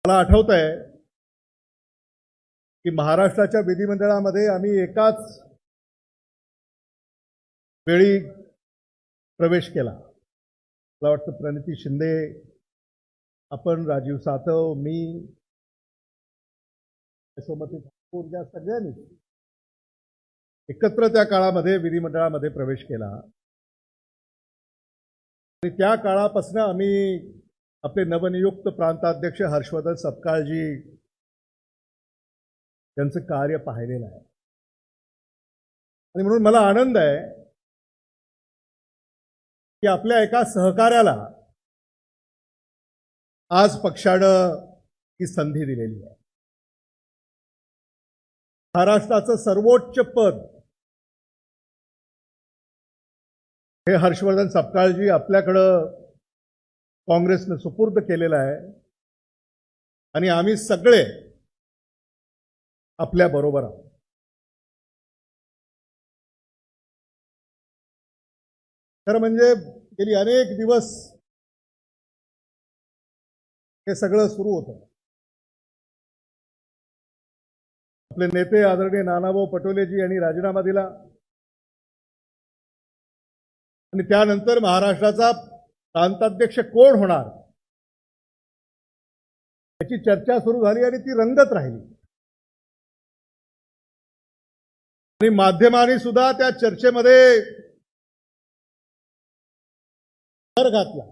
मला आठवतंय की महाराष्ट्राच्या विधिमंडळामध्ये आम्ही एकाच वेळी प्रवेश केला। मला वाटतं प्रणिती शिंदे, आपण, राजीव सातव, मी, यशोमती ठाकूर या सगळ्यांनी एकत्र त्या काळामध्ये विधिमंडळामध्ये प्रवेश केला। आणि त्या काळापासून आम्ही आपले नवनियुक्त प्रांताध्यक्ष हर्षवर्धन सपकाळजी यांचं कार्य पाहिलेलं आहे। आणि म्हणून मला आनंद आहे की आपल्या एका सहकार्याला आज पक्षानं ही संधी दिलेली आहे। महाराष्ट्राचं सर्वोच्च पद हे हर्षवर्धन सपकाळजी आपल्याकडं काँग्रेसने सुपूर्द केलेलं आहे आणि आम्ही सगळे आपल्या बरोबर आहोत। खरं म्हणजे गेली अनेक दिवस हे सगळं सुरू होतं। आपले नेते आदरणीय नानाभाऊ पटोलेजी यांनी राजीनामा दिला आणि त्यानंतर महाराष्ट्राचा प्रांताध्यक्ष कोण होणार याची चर्चा सुरू झाली आणि ती रंगत राहिली आणि माध्यमांनी सुद्धा त्या चर्चेमध्ये भर घातला।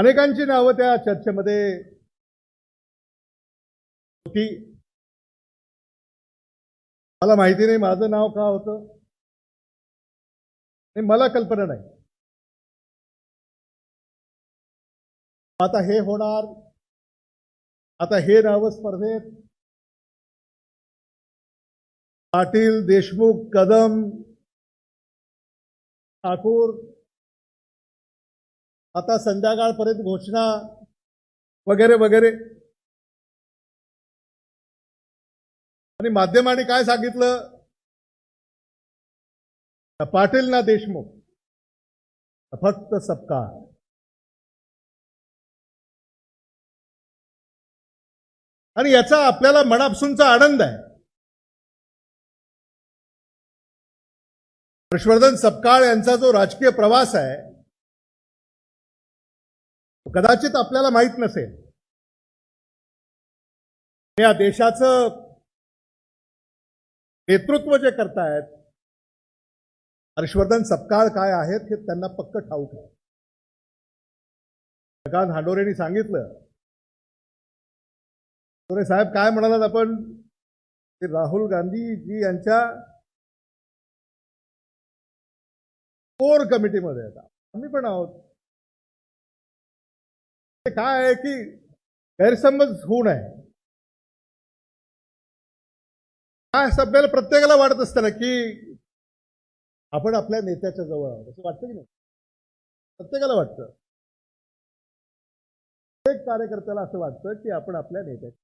अनेकांची नावं त्या चर्चेमध्ये होती। मला माहिती नाही माझं नाव का होतं, मला कल्पना नाही। आता हे होणार, आता हे नाव स्पर्धेत पाटील, देशमुख, कदम, ठाकूर, आता संध्याकाळपर्यंत घोषणा वगैरे वगैरे। आणि माध्यमांनी काय सांगितलं, पाटील ना देशमुख, फक्त सपकाळ। आणि याचा आपल्याला मनापासूनचा आनंद आहे। हर्षवर्धन सपकाळ यांचा जो राजकीय प्रवास आहे कदाचित आपल्याला माहित नसेल। या देशाचं नेतृत्व जे करतायत हर्षवर्धन सपकाळ काय आहेत हे त्यांना पक्क ठाऊक आहे। प्रकाश हांडोरेंनी सांगितलं, हांडोरे साहेब काय म्हणालात आपण, की राहुल गांधीजी यांच्या कोर कमिटीमध्ये आहेत, आम्ही पण आहोत। ते काय आहे की गैरसमज होऊ नये। काय सभ्याला प्रत्येकाला वाटत असतं ना की आपण आपल्या नेत्याच्या जवळ आहोत, असं वाटतं की नाही? प्रत्येकाला वाटतं, प्रत्येक कार्यकर्त्याला असं वाटतं की आपण आपल्या नेत्याच्या,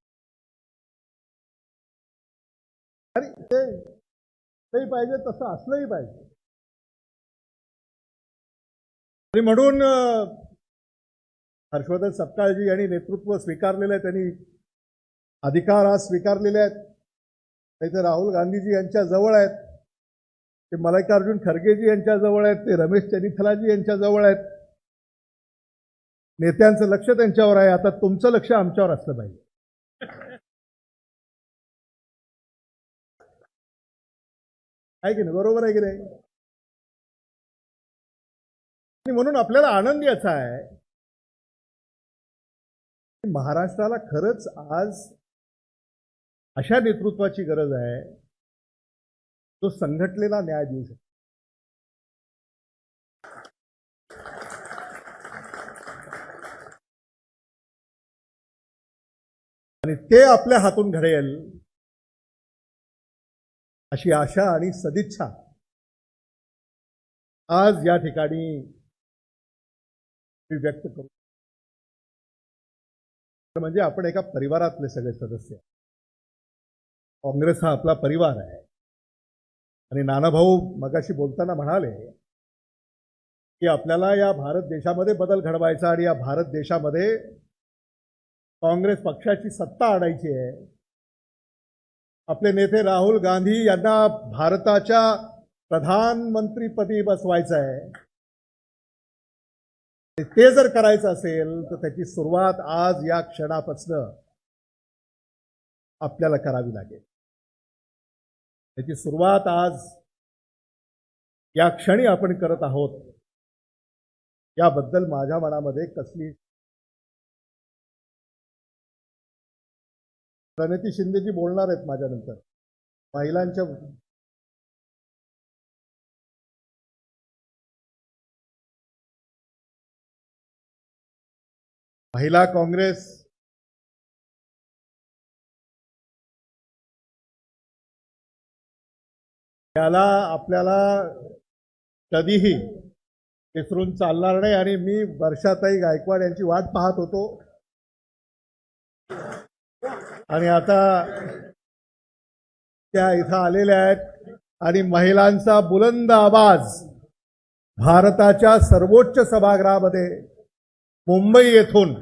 आणि ते पाहिजे, तसं असलंही पाहिजे। आणि म्हणून हर्षवर्धन सपकाळजी यांनी नेतृत्व स्वीकारलेलं आहे, त्यांनी अधिकार आज स्वीकारलेले आहेत। ते राहुल गांधीजी यांच्या जवळ आहेत, ते मल्लिकार्जुन खरगेजी यांच्या जवळ आहेत, ते रमेश चन्नीथलाजी यांच्या जवळ आहेत। नेत्यांचं लक्ष त्यांच्यावर आहे। आता तुमचं लक्ष आमच्यावर असलं पाहिजे। आहे की नाही? बरोबर आहे की नाही? म्हणून आपल्याला आनंद याचा आहे की महाराष्ट्राला खरंच आज अशा नेतृत्वाची गरज आहे जो संघटनेला न्याय देऊ शकतो। आणि ते आपल्या हातून घडेल अशी आशा आणि सदिच्छा आज या ठिकाणी मी व्यक्त करू। म्हणजे आपण एका परिवारातले सगळे सदस्य, काँग्रेस हा आपला परिवार आहे। आणि नानाभाऊ मगाशी बोलताना म्हणाले की आपल्याला या भारत देशामध्ये बदल घडवायचा आणि या भारत देशामध्ये काँग्रेस पक्षाची सत्ता आणायची आहे. आपले नेते राहुल गांधी यांना भारताच्या प्रधानमंत्रीपदी बसवायचं आहे. ते जर करायचं असेल तर त्याची सुरुवात आज या क्षणापासून आपल्याला करावी लागेल. त्याची सुरुवात आज या क्षणी आपण करत आहोत. याबद्दल माझ्या मनामध्ये कसली प्रणिती शिंदेजी बोलणार आहेत माझ्यानंतर. महिलांच्या महिला काँग्रेस याला आपल्याला कधीही विसरून चालणार नाही. आणि मी वर्षाताई गायकवाड यांची वाट पाहत होतो आणि आता त्या इथं आलेल्या आहेत आणि महिलांचा बुलंद आवाज भारताच्या सर्वोच्च सभागृहामध्ये मुंबई येथून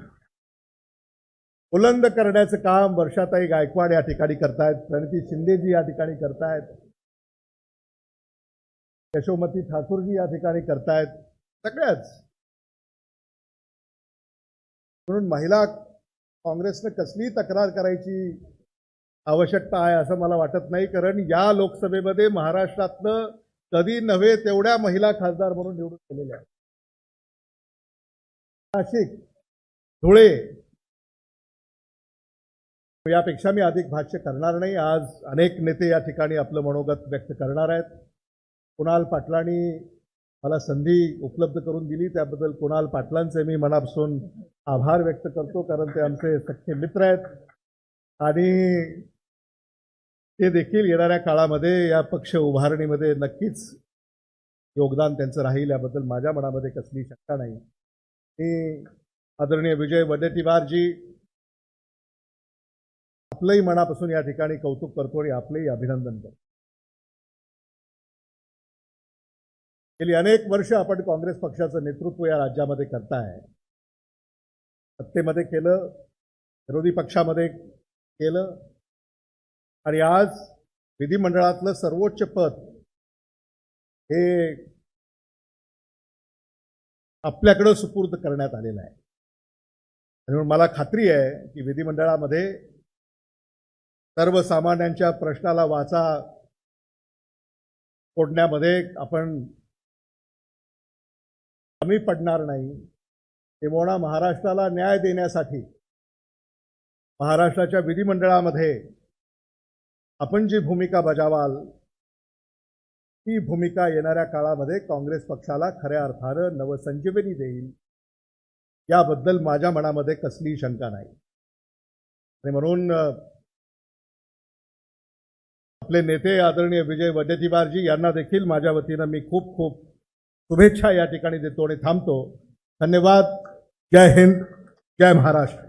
बुलंद करण्याचं काम वर्षाताई गायकवाड या ठिकाणी करतायत, प्रणिती शिंदेजी या ठिकाणी करतायत, यशोमती ठाकूरजी या ठिकाणी करतायत, सगळ्याच. म्हणून महिला काँग्रेसने कसली तक्रार करायची आवश्यकता आहे असं मला वाटत नाही. कारण या लोकसभेमध्ये महाराष्ट्रातनं कधी नव्हे तेवढ्या महिला खासदार म्हणून निवडून गेलेल्या आहेत. नाशिक, धुळे, यापेक्षा मी अधिक भाष्य करणार नाही. आज अनेक नेते या ठिकाणी आपलं मनोगत व्यक्त करणार आहेत. कुणाल पाटलांनी मला संधी उपलब्ध करून दिली त्याबद्दल कुणाल पाटलांचे मी मनापासून आभार व्यक्त करतो. कारण ते आमचे सख्खे मित्र आहेत आणि ते देखील येणाऱ्या काळामध्ये या पक्ष उभारणीमध्ये नक्कीच योगदान त्यांचं राहील याबद्दल माझ्या मनामध्ये कसली शंका नाही. मी आदरणीय विजय वडेट्टीवारजी आपलंही मनापासून या ठिकाणी कौतुक करतो आणि आपलंही अभिनंदन करतो. गेली अनेक वर्ष आपण काँग्रेस पक्षाचं नेतृत्व या राज्यामध्ये करताय. सत्तेमध्ये केलं, विरोधी पक्षामध्ये केलं आणि आज विधिमंडळातलं सर्वोच्च पद हे आपल्याकडं सुपूर्द करण्यात आलेलं आहे. म्हणून मला खात्री आहे की विधिमंडळामध्ये सर्वसामान्यांच्या प्रश्नाला वाचा फोडण्यामध्ये आपण कमी पडणार नाही. किंबहुना महाराष्ट्राला न्याय देण्यासाठी महाराष्ट्राच्या विधिमंडळामध्ये आपण जी भूमिका बजावाल ती भूमिका येणाऱ्या काळामध्ये काँग्रेस पक्षाला खऱ्या अर्थानं नवसंजीवनी देईल याबद्दल माझ्या मनामध्ये कसलीही शंका नाही. आणि म्हणून आपले नेते आदरणीय विजय वडेट्टीवारजी यांना देखील माझ्या वतीनं मी खूप खूप शुभेच्छा या ठिकाणी देतो आणि थांबतो. धन्यवाद. जय हिंद, जय महाराष्ट्र.